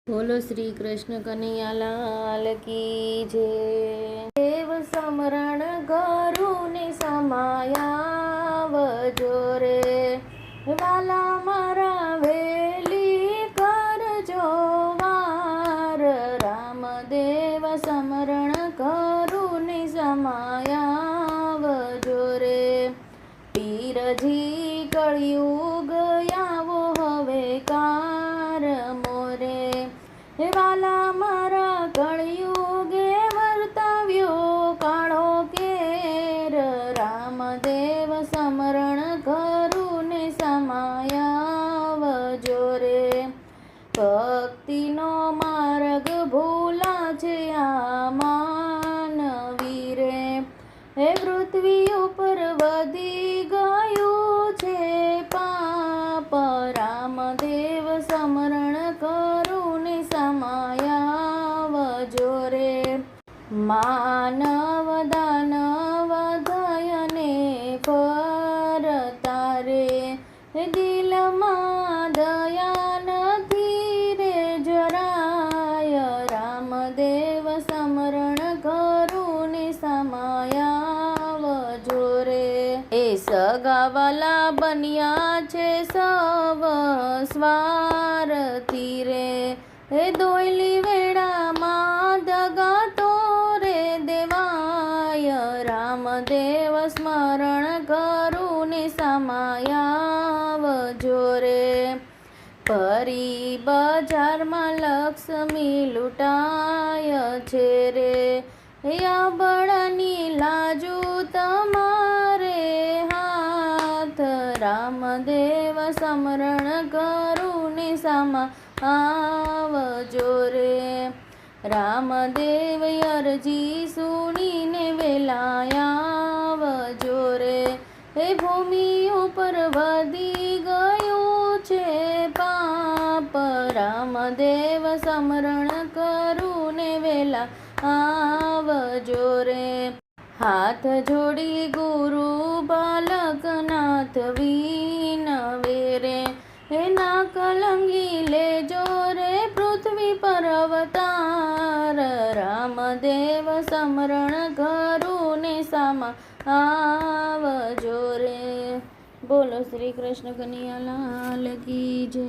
બોલો શ્રી કૃષ્ણ કનૈયાલાલ કી જય। દેવ સમરણ કરું ને સમાયાવજો રે, વાલા મારા વેલી કરજો વાર। રામદેવ સમરણ કરું ને સમાયાવજો રે, પીરજી કળિયુગ આવો હવે કાર મોરે। વાલા મારા કળિયુગે વર્તાવ્યો કાળો કેર, રામદેવ સમરણ કરું ને સમાયાવજો રે। ભક્તિનો માર્ગ ભૂલા છે આ માનવી રે, હે પૃથ્વી ઉપર વધી ગયું છે પાપ। રામદેવ સમરણ કરું ને સમાયાવજો રે, માનવ દાનવ દયને ફરતા રે, દિલમાં દયા નથી રે જરાય। રામદેવ સમરણ કરું ને સમાયાવજો રે, એ સગાવાલા બન્યા છે સવ સ્વાર્થી રે, હે દોયલી વેળામાં દગા તો રે દેવાય। રામદેવ સ્મરણ કરું ને સમાયાવજો રે, પરી બજારમાં લક્ષ્મી લૂંટાય છે રે, અબળાની લાજુ તમારે હાથ। રામદેવ સમરણ કરું ને સમાયાવજો રે, રામદેવ અરજી સુણીને વેલાયાવજો રે, હે ભૂમિ ઉપર વધી ગયું છે પાપ। રામદેવ સમરણ કરું ને વેલાયાવજો રે, હાથ જોડી ગુરુ બાલકનાથ વિનવે રે, હે ના કલંગી લેજો રે પૃથ્વી પર અવતાર। રામદેવ સમરણ કરું ને સમાયાવજો રે। બોલો શ્રી કૃષ્ણ કનૈયાલાલ કી જય।